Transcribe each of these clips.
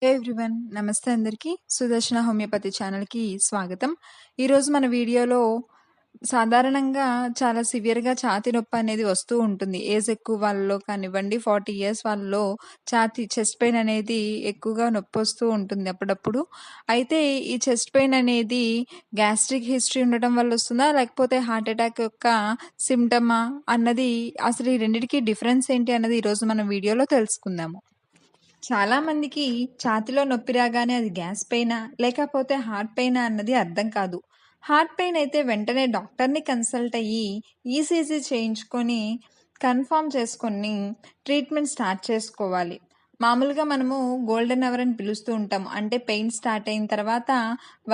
Everyone నమస్తే అందరికీ. సుదర్శన homeopathy ఛానల్‌కి స్వాగతం. ఈరోజు మన వీడియోలో సాధారణంగా చాలా సివియర్‌గా ఛాతీ నొప్పి అనేది వస్తూ ఉంటుంది. ఏజ్ ఎక్కువ వాళ్ళలో కానివ్వండి, 40 ఇయర్స్ వాళ్ళలో చెస్ట్ పెయిన్ అనేది ఎక్కువగా నొప్పొస్తూ ఉంటుంది అప్పుడప్పుడు. అయితే ఈ చెస్ట్ పెయిన్ అనేది గ్యాస్ట్రిక్ హిస్టరీ ఉండటం వల్ల వస్తుందా? లేకపోతే హార్ట్ అటాక్ యొక్క సిమ్టమా? అన్నది అసలు ఈ రెండిటికి డిఫరెన్స్ ఏంటి అన్నది ఈరోజు మనం వీడియోలో తెలుసుకుందాము. చాలా మందికి ఛాతీలో నొప్పి రాగానే అది గ్యాస్ పెయినా లేకపోతే హార్ట్ పెయినా అన్నది అర్థం కాదు. హార్ట్ పెయిన్ అయితే వెంటనే డాక్టర్ని కన్సల్ట్ అయ్యి ఈసీజీ చేయించుకొని కన్ఫర్మ్ చేసుకొని ట్రీట్మెంట్ స్టార్ట్ చేసుకోవాలి. మామూలుగా మనము గోల్డెన్ అవర్ అని పిలుస్తూ ఉంటాము. అంటే పెయిన్ స్టార్ట్ అయిన తర్వాత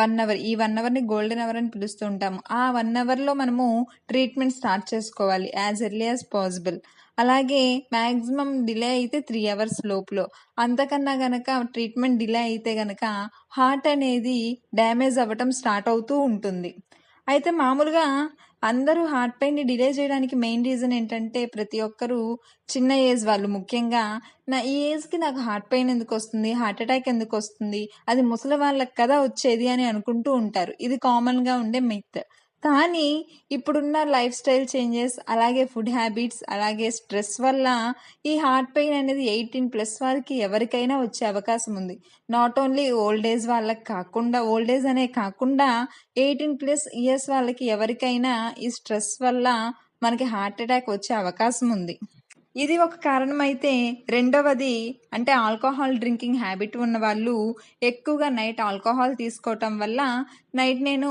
1 అవర్, ఈ 1 అవర్ని గోల్డెన్ అవర్ అని పిలుస్తూ ఉంటాము. ఆ 1 అవర్లో మనము ట్రీట్మెంట్ స్టార్ట్ చేసుకోవాలి యాజ్ ఎర్లీ యాజ్ పాసిబుల్. అలాగే మ్యాక్సిమం డిలే అయితే 3 అవర్స్ లోపులో. అంతకన్నా గనక ట్రీట్మెంట్ డిలే అయితే గనక హార్ట్ అనేది డ్యామేజ్ అవ్వటం స్టార్ట్ అవుతూ ఉంటుంది. అయితే మామూలుగా అందరూ హార్ట్ పెయిన్ని డిలే చేయడానికి మెయిన్ రీజన్ ఏంటంటే ప్రతి ఒక్కరూ చిన్న ఏజ్ వాళ్ళు ముఖ్యంగా ఈ ఏజ్కి నాకు హార్ట్ పెయిన్ ఎందుకు వస్తుంది, హార్ట్ అటాక్ ఎందుకు వస్తుంది, అది ముసలి వాళ్ళకి కదా వచ్చేది అని అనుకుంటూ ఉంటారు. ఇది కామన్గా ఉండే మిత్. కానీ ఇప్పుడున్న లైఫ్ స్టైల్ చేంజెస్, అలాగే ఫుడ్ హ్యాబిట్స్, అలాగే స్ట్రెస్ వల్ల ఈ హార్ట్ పెయిన్ అనేది 18+ వారికి ఎవరికైనా వచ్చే అవకాశం ఉంది. నాట్ ఓన్లీ ఓల్డ్ ఏజ్ వాళ్ళకి కాకుండా, ఓల్డ్ ఏజ్ అనే కాకుండా 18+ ఇయర్స్ వాళ్ళకి ఎవరికైనా ఈ స్ట్రెస్ వల్ల మనకి హార్ట్ అటాక్ వచ్చే అవకాశం ఉంది. ఇది ఒక కారణం అయితే, రెండవది అంటే ఆల్కహాల్ డ్రింకింగ్ హ్యాబిట్ ఉన్న వాళ్ళు ఎక్కువగా నైట్ ఆల్కహాల్ తీసుకోవటం వల్ల నైట్ నేను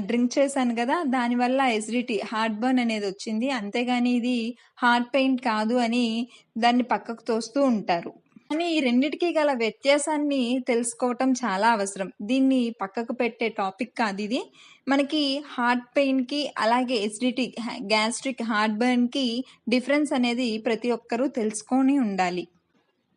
డ్రింక్ చేశాను కదా, దానివల్ల ఎసిడిటీ, హార్ట్ బర్న్ అనేది వచ్చింది, అంతేగాని ఇది హార్ట్ పెయిన్ కాదు అని దాన్ని పక్కకు తోస్తూ ఉంటారు. కానీ ఈ రెండిటికి గల వ్యత్యాసాన్ని తెలుసుకోవటం చాలా అవసరం. దీన్ని పక్కకు పెట్టే టాపిక్ కాదు ఇది. మనకి హార్ట్ పెయిన్‌కి అలాగే ఎసిడిటీ, గ్యాస్ట్రిక్, హార్ట్ బర్న్‌కి డిఫరెన్స్ అనేది ప్రతి ఒక్కరూ తెలుసుకొని ఉండాలి.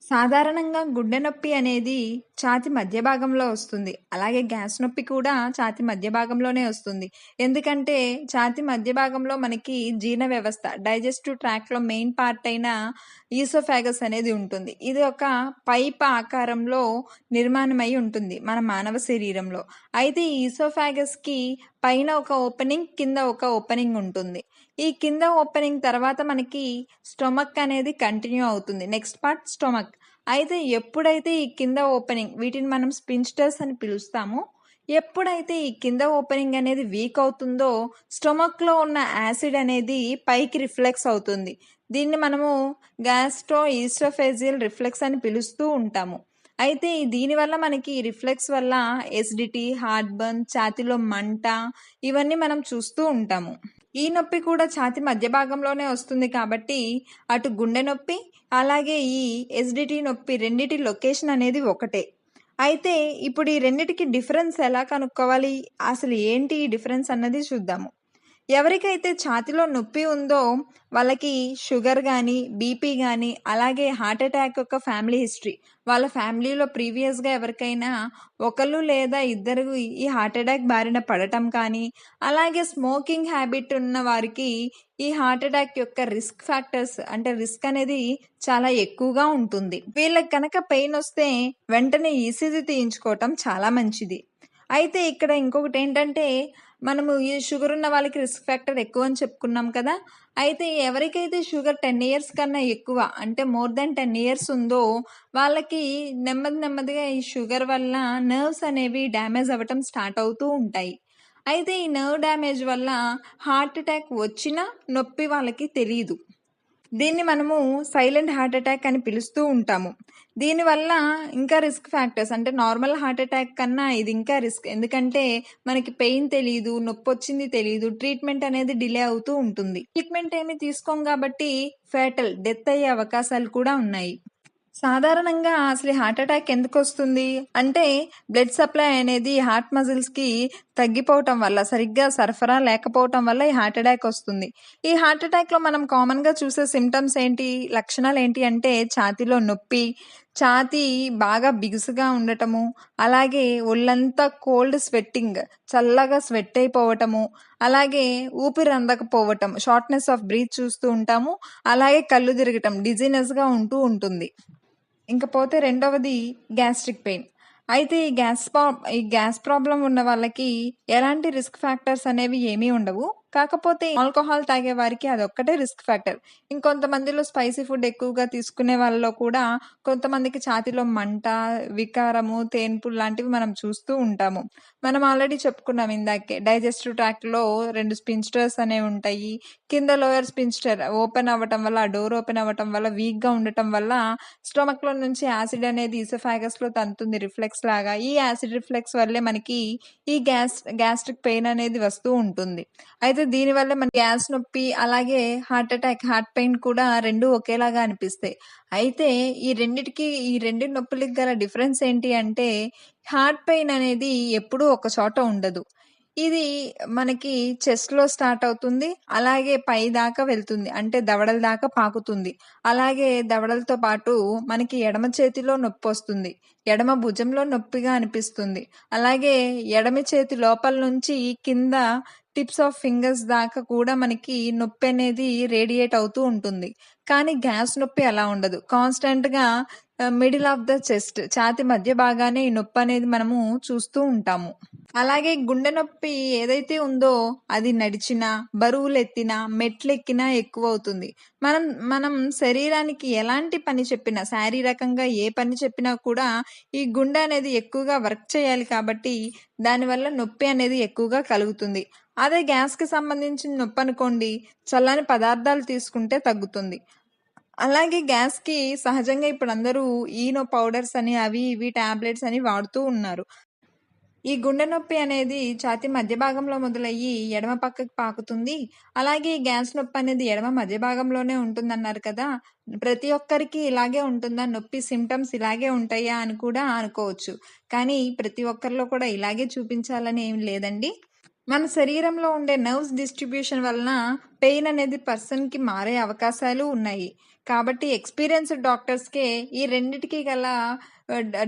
సాధారణంగా గుండె నొప్పి అనేది ఛాతీ మధ్య భాగంలో వస్తుంది. అలాగే గ్యాస్ నొప్పి కూడా ఛాతీ మధ్య భాగంలోనే వస్తుంది. ఎందుకంటే ఛాతీ మధ్య భాగంలో మనకి జీర్ణ వ్యవస్థ, డైజెస్టివ్ ట్రాక్‌లో మెయిన్ పార్ట్ అయిన ఈసోఫాగస్ అనేది ఉంటుంది. ఇది ఒక పైప్ ఆకారంలో నిర్మాణమై ఉంటుంది మన మానవ శరీరంలో. అయితే ఈ ఈసోఫాగస్‌కి పైన ఒక ఓపెనింగ్, కింద ఒక ఓపెనింగ్ ఉంటుంది. ఈ కింద ఓపెనింగ్ తర్వాత మనకి స్టొమక్ అనేది కంటిన్యూ అవుతుంది. Next part stomach. అయితే ఎప్పుడైతే ఈ కింద ఓపెనింగ్, వీటిని మనం స్పింక్టర్స్ అని పిలుస్తామో, ఎప్పుడైతే ఈ కింద ఓపెనింగ్ అనేది వీక్ అవుతుందో స్టొమక్లో ఉన్న యాసిడ్ అనేది పైకి రిఫ్లెక్స్ అవుతుంది. దీన్ని మనము గ్యాస్ట్రో ఈస్ట్రోఫేజియల్ రిఫ్లెక్స్ అని పిలుస్తూ ఉంటాము. అయితే దీనివల్ల మనకి రిఫ్లెక్స్ వల్ల ఎసిడిటీ, హార్ట్ బర్న్, ఛాతీలో మంట, ఇవన్నీ మనం చూస్తూ ఉంటాము. ఈ నొప్పి కూడా ఛాతీ మధ్య భాగంలోనే వస్తుంది కాబట్టి అటు గుండె నొప్పి, అలాగే ఈ ఎసిడిటీ నొప్పి రెండిటి లొకేషన్ అనేది ఒకటే. అయితే ఇప్పుడు ఈ రెండిటికి డిఫరెన్స్ ఎలా కనుక్కోవాలి, అసలు ఏంటి ఈ డిఫరెన్స్ అన్నది చూద్దాము. ఎవరికైతే ఛాతీలో నొప్పి ఉందో వాళ్ళకి షుగర్ కానీ, బీపీ కానీ, అలాగే హార్ట్ అటాక్ యొక్క ఫ్యామిలీ హిస్టరీ, వాళ్ళ ఫ్యామిలీలో ప్రీవియస్గా ఎవరికైనా ఒకళ్ళు లేదా ఇద్దరు ఈ హార్ట్ అటాక్ బారిన పడటం కానీ, అలాగే స్మోకింగ్ హ్యాబిట్ ఉన్న వారికి ఈ హార్ట్ అటాక్ యొక్క రిస్క్ ఫ్యాక్టర్స్, అంటే రిస్క్ అనేది చాలా ఎక్కువగా ఉంటుంది. వీళ్ళకి కనుక పెయిన్ వస్తే వెంటనే ఈసీజీ తీయించుకోవటం చాలా మంచిది. అయితే ఇక్కడ ఇంకొకటి ఏంటంటే, మనము ఈ షుగర్ ఉన్న వాళ్ళకి రిస్క్ ఫ్యాక్టర్ ఎక్కువ అని చెప్పుకున్నాం కదా. అయితే ఎవరికైతే షుగర్ 10 ఇయర్స్ కన్నా ఎక్కువ, అంటే మోర్ దెన్ 10 ఇయర్స్ ఉందో వాళ్ళకి నెమ్మదిగా ఈ షుగర్ వల్ల నర్వ్స్ అనేవి డ్యామేజ్ అవ్వటం స్టార్ట్ అవుతూ ఉంటాయి. అయితే ఈ నర్వ్ డ్యామేజ్ వల్ల హార్ట్ అటాక్ వచ్చినా నొప్పి వాళ్ళకి తెలీదు. దీన్ని మనము సైలెంట్ హార్ట్ అటాక్ అని పిలుస్తూ ఉంటాము. దీనివల్ల ఇంకా రిస్క్ ఫ్యాక్టర్స్, అంటే నార్మల్ హార్ట్ అటాక్ కన్నా ఇది ఇంకా రిస్క్. ఎందుకంటే మనకి పెయిన్ తెలీదు, నొప్పి వచ్చింది తెలీదు, ట్రీట్మెంట్ అనేది డిలే అవుతూ ఉంటుంది. ట్రీట్మెంట్ ఏమి తీసుకోం కాబట్టి ఫేటల్ డెత్ అయ్యే అవకాశాలు కూడా ఉన్నాయి. సాధారణంగా అసలు హార్ట్ అటాక్ ఎందుకు వస్తుంది అంటే, బ్లడ్ సప్లై అనేది హార్ట్ మజిల్స్కి తగ్గిపోవటం వల్ల, సరిగ్గా సరఫరా లేకపోవటం వల్ల ఈ హార్ట్ అటాక్ వస్తుంది. ఈ హార్ట్ అటాక్లో మనం కామన్గా చూసే సిమ్టమ్స్ ఏంటి, లక్షణాలు ఏంటి అంటే ఛాతీలో నొప్పి, ఛాతీ బాగా బిగుసుగా ఉండటము, అలాగే ఒళ్ళంతా కోల్డ్ స్వెట్టింగ్, చల్లగా స్వెట్ అయిపోవటము, అలాగే ఊపిరి అందకపోవటం, షార్ట్నెస్ ఆఫ్ బ్రీత్ చూస్తూ ఉంటాము, అలాగే కళ్ళు తిరగటం, డిజీనెస్గా ఉంటూ ఉంటుంది. ఇంకపోతే రెండవది గ్యాస్ట్రిక్ పెయిన్. అయితే ఈ గ్యాస్ ప్రాబ్లమ్ ఉన్న వాళ్ళకి ఎలాంటి రిస్క్ ఫ్యాక్టర్స్ అనేవి ఏమీ ఉండవు. కాకపోతే ఆల్కహాల్ తాగే వారికి అదొక్కటే రిస్క్ ఫ్యాక్టర్. ఇంకొంతమందిలో స్పైసీ ఫుడ్ ఎక్కువగా తీసుకునే వాళ్ళలో కూడా కొంతమందికి ఛాతీలో మంట, వికారము, తేన్పులు లాంటివి మనం చూస్తూ ఉంటాము. మనం ఆల్రెడీ చెప్పుకున్నాం ఇందాకే. డైజెస్టివ్ ట్రాక్ట్‌లో 2 స్పింక్టర్స్ అనేవి ఉంటాయి. కింద లోయర్ స్పింక్టర్ ఓపెన్ అవ్వటం వల్ల, ఆ డోర్ ఓపెన్ అవ్వటం వల్ల, వీక్‌గా ఉండటం వల్ల స్టొమక్‌లో నుంచి యాసిడ్ అనేది ఈసోఫాగస్‌లో తంతుంది రిఫ్లెక్స్ లాగా. ఈ యాసిడ్ రిఫ్లెక్స్ వల్లే మనకి ఈ గ్యాస్ట్రిక్ పెయిన్ అనేది వస్తూ ఉంటుంది. అయితే దీనివల్ల మన గ్యాస్ నొప్పి, అలాగే హార్ట్ అటాక్, హార్ట్ పెయిన్ కూడా 2 ఒకేలాగా అనిపిస్తాయి. అయితే ఈ రెండు నొప్పులకి గల డిఫరెన్స్ ఏంటి అంటే, హార్ట్ పెయిన్ అనేది ఎప్పుడూ ఒక చోట ఉండదు. ఇది మనకి చెస్ట్‌లో స్టార్ట్ అవుతుంది. అలాగే పైదాకా వెళ్తుంది. అంటే దవడల దాకా పాకుతుంది. అలాగే దవడలతో పాటు మనకి ఎడమ చేతిలో నొప్పొస్తుంది. ఎడమ భుజంలో నొప్పిగా అనిపిస్తుంది. అలాగే ఎడమ చేతి లోపల నుంచి కింద టిప్స్ ఆఫ్ ఫింగర్స్ దాకా కూడా మనకి నొప్పి అనేది రేడియేట్ అవుతూ ఉంటుంది. కానీ గ్యాస్ నొప్పి అలా ఉండదు. కాన్స్టెంట్‌గా మిడిల్ ఆఫ్ ద చెస్ట్, ఛాతీ మధ్య భాగానే ఈ నొప్పి అనేది మనము చూస్తూ ఉంటాము. అలాగే గుండె నొప్పి ఏదైతే ఉందో అది నడిచినా, బరువులెత్తినా, మెట్లెక్కినా ఎక్కువవుతుంది. మనం శరీరానికి ఎలాంటి పని చెప్పినా, శారీరకంగా ఏ పని చెప్పినా కూడా ఈ గుండె అనేది ఎక్కువగా వర్క్ చేయాలి కాబట్టి దానివల్ల నొప్పి అనేది ఎక్కువగా కలుగుతుంది. అదే గ్యాస్‌కి సంబంధించిన నొప్పనుకోండి, చల్లని పదార్థాలు తీసుకుంటే తగ్గుతుంది. అలాగే గ్యాస్‌కి సహజంగా ఇప్పుడందరూ ఈనో పౌడర్స్ అని, అవి ఇవి టాబ్లెట్స్ అని వాడుతూ ఉన్నారు. ఈ గుండె నొప్పి అనేది ఛాతీ మధ్య భాగంలో మొదలయ్యి ఎడమ పక్కకి పాకుతుంది. అలాగే ఈ గ్యాస్ నొప్పి అనేది ఎడమ మధ్య భాగంలోనే ఉంటుందన్నారు కదా! ప్రతి ఒక్కరికి ఇలాగే ఉంటుందా? నొప్పి సింప్టమ్స్ ఇలాగే ఉంటాయా? అని కూడా అనుకోవచ్చు. కానీ ప్రతి ఒక్కరిలో కూడా ఇలాగే చూపించాలని ఏమి లేదండి. మన శరీరంలో ఉండే నర్వ్స్ డిస్ట్రిబ్యూషన్ వలన పెయిన్ అనేది పర్సన్‌కి మారే అవకాశాలు ఉన్నాయి. కాబట్టి ఎక్స్‌పీరియన్స్‌డ్ డాక్టర్స్‌కే ఈ రెండిటికి గల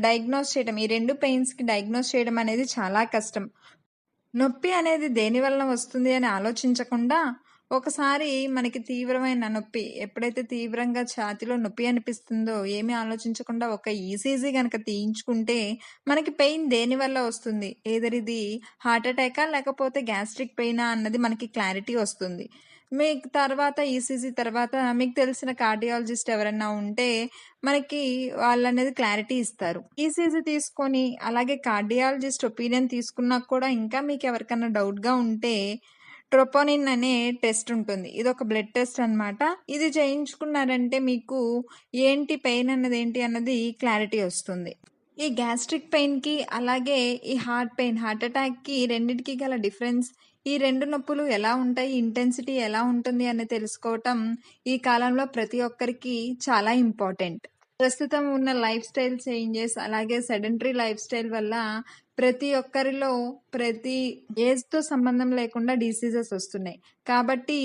డయాగ్నోస్ చేయడం, ఈ 2 పెయిన్స్‌కి డయాగ్నోస్ చేయడం అనేది చాలా కష్టం. నొప్పి అనేది దేని వలన వస్తుంది అని ఆలోచించకుండా, ఒకసారి మనకి తీవ్రమైన నొప్పి ఎప్పుడైతే తీవ్రంగా ఛాతీలో నొప్పి అనిపిస్తుందో, ఏమీ ఆలోచించకుండా ఒక ఈసీజీ గనక తీయించుకుంటే, మనకి పెయిన్ దేనివల్ల వస్తుంది? ఎయిదర్ ఇది హార్ట్ అటాకా, లేకపోతే గ్యాస్ట్రిక్ పెయినా అన్నది మనకి క్లారిటీ వస్తుంది. మీకు తర్వాత ఈసీజీ తర్వాత మీకు తెలిసిన కార్డియాలజిస్ట్ ఎవరన్నా ఉంటే, మనకి వాళ్ళనేది క్లారిటీ ఇస్తారు. ఈసీజీ తీసుకొని, అలాగే కార్డియాలజిస్ట్ ఒపీనియన్ తీసుకున్నాక కూడా ఇంకా మీకెవరికన్నా డౌట్‌గా ఉంటే, ట్రోపోనిన్ అనే టెస్ట్ ఉంటుంది. ఇదొక బ్లడ్ టెస్ట్ అన్నమాట. ఇది చేయించుకున్నారంటే మీకు ఏంటి పెయిన్ అన్నదేంటి అన్నది క్లారిటీ వస్తుంది. ఈ గ్యాస్ట్రిక్ పెయిన్‌కి, అలాగే ఈ హార్ట్ అటాక్‌కి రెండిటికి గల డిఫరెన్స్, ఈ 2 నొప్పులు ఎలా ఉంటాయి, ఇంటెన్సిటీ ఎలా ఉంటుంది అని తెలుసుకోవటం ఈ కాలంలో ప్రతి ఒక్కరికి చాలా ఇంపార్టెంట్. ప్రస్తుతం ఉన్న లైఫ్ స్టైల్ చేంజెస్, అలాగే సెడెంటరీ లైఫ్ స్టైల్ వల్ల ప్రతి ఒక్కరిలో ప్రతి ఏజ్‌తో సంబంధం లేకుండా డిసీజెస్ వస్తున్నాయి. కాబట్టి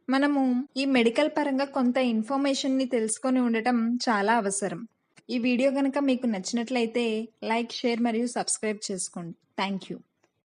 మనము ఈ మెడికల్ పరంగా కొంత ఇన్ఫర్మేషన్‌ని తెలుసుకొని ఉండటం చాలా అవసరం. ఈ వీడియో గనక మీకు నచ్చినట్లయితే లైక్, షేర్ మరియు సబ్స్క్రైబ్ చేసుకోండి. Thank you.